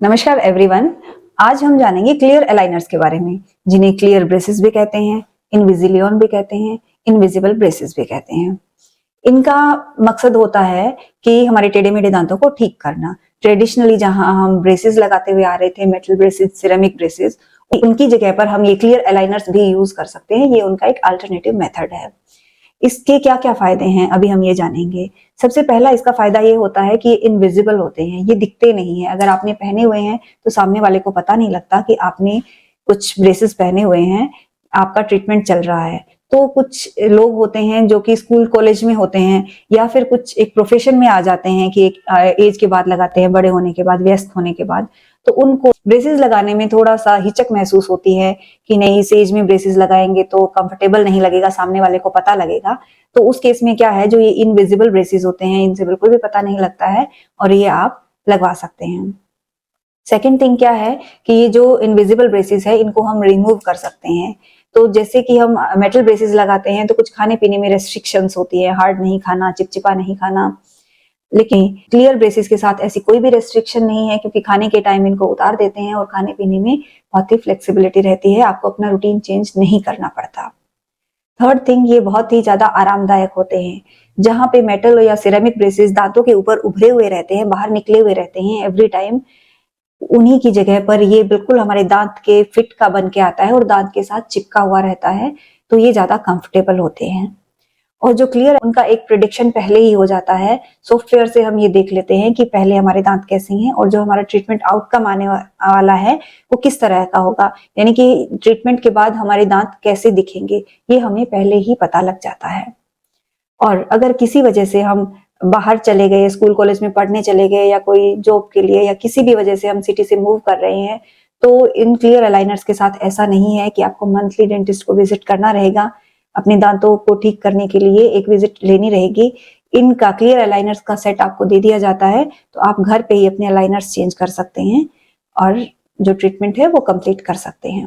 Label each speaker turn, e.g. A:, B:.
A: नमस्कार एवरीवन। आज हम जानेंगे क्लियर अलाइनर्स के बारे में, जिन्हें क्लियर ब्रेसेस भी कहते हैं, इनविजिलियन भी कहते हैं, इनविजिबल ब्रेसेस भी कहते हैं। इनका मकसद होता है कि हमारे टेढ़े मेढ़े दांतों को ठीक करना। ट्रेडिशनली जहां हम ब्रेसेस लगाते हुए आ रहे थे, मेटल ब्रेसेस, सिरेमिक ब्रेसेस, उनकी जगह पर हम ये क्लियर अलाइनर्स भी यूज कर सकते हैं। ये उनका एक अल्टरनेटिव मेथड है। इसके क्या क्या फायदे हैं अभी हम ये जानेंगे। सबसे पहला इसका फायदा ये होता है कि इनविजिबल होते हैं, ये दिखते नहीं है। अगर आपने पहने हुए हैं तो सामने वाले को पता नहीं लगता कि आपने कुछ ब्रेसेस पहने हुए हैं, आपका ट्रीटमेंट चल रहा है। तो कुछ लोग होते हैं जो कि स्कूल कॉलेज में होते हैं या फिर कुछ एक प्रोफेशन में आ जाते हैं कि एक एज के बाद लगाते हैं, बड़े होने के बाद, व्यस्त होने के बाद, तो उनको ब्रेसेस लगाने में थोड़ा सा हिचक महसूस होती है कि नहीं, इस एज में ब्रेसेस लगाएंगे तो कंफर्टेबल नहीं लगेगा, सामने वाले को पता लगेगा। तो उस केस में क्या है, जो ये इनविजिबल ब्रेसेस होते हैं, इनसे बिल्कुल भी पता नहीं लगता है और ये आप लगवा सकते हैं। सेकेंड थिंग क्या है कि ये जो इनविजिबल ब्रेसेस है, इनको हम रिमूव कर सकते हैं। तो जैसे कि हम मेटल ब्रेसेस लगाते हैं तो कुछ खाने पीने में रेस्ट्रिक्शंस होती है, हार्ड नहीं खाना, चिपचिपा नहीं खाना। लेकिन क्लियर ब्रेसेस के साथ ऐसी कोई भी रेस्ट्रिक्शन नहीं है, क्योंकि खाने के टाइम इनको उतार देते हैं और खाने पीने में बहुत ही फ्लेक्सिबिलिटी रहती है, आपको अपना रूटीन चेंज नहीं करना पड़ता। थर्ड थिंग, ये बहुत ही ज्यादा आरामदायक होते हैं। जहां पे मेटल या सिरेमिक ब्रेसेस दांतों के ऊपर उभरे हुए रहते हैं, बाहर निकले हुए रहते हैं एवरी टाइम, उन्हीं की जगह पर ये बिल्कुल हमारे दांत के फिट का बन के आता है और दांत के साथ चिपका हुआ रहता है, तो ये ज्यादा कंफर्टेबल होते हैं। और जो क्लियर, उनका एक प्रिडिक्शन पहले ही हो जाता है। सॉफ्टवेयर से हम ये देख लेते हैं कि पहले हमारे दांत कैसे हैं और जो हमारा ट्रीटमेंट आउटकम आने वाला है वो किस तरह का होगा, यानी कि ट्रीटमेंट के बाद हमारे दांत कैसे दिखेंगे, ये हमें पहले ही पता लग जाता है। और अगर किसी वजह से हम बाहर चले गए, स्कूल कॉलेज में पढ़ने चले गए या कोई जॉब के लिए या किसी भी वजह से हम सिटी से मूव कर रहे हैं, तो इन क्लियर अलाइनर्स के साथ ऐसा नहीं है कि आपको मंथली डेंटिस्ट को विजिट करना रहेगा। अपने दांतों को ठीक करने के लिए एक विजिट लेनी रहेगी। इनका क्लियर अलाइनर्स का सेट आपको दे दिया जाता है, तो आप घर पे ही अपने अलाइनर्स चेंज कर सकते हैं और जो ट्रीटमेंट है वो कंप्लीट कर सकते हैं।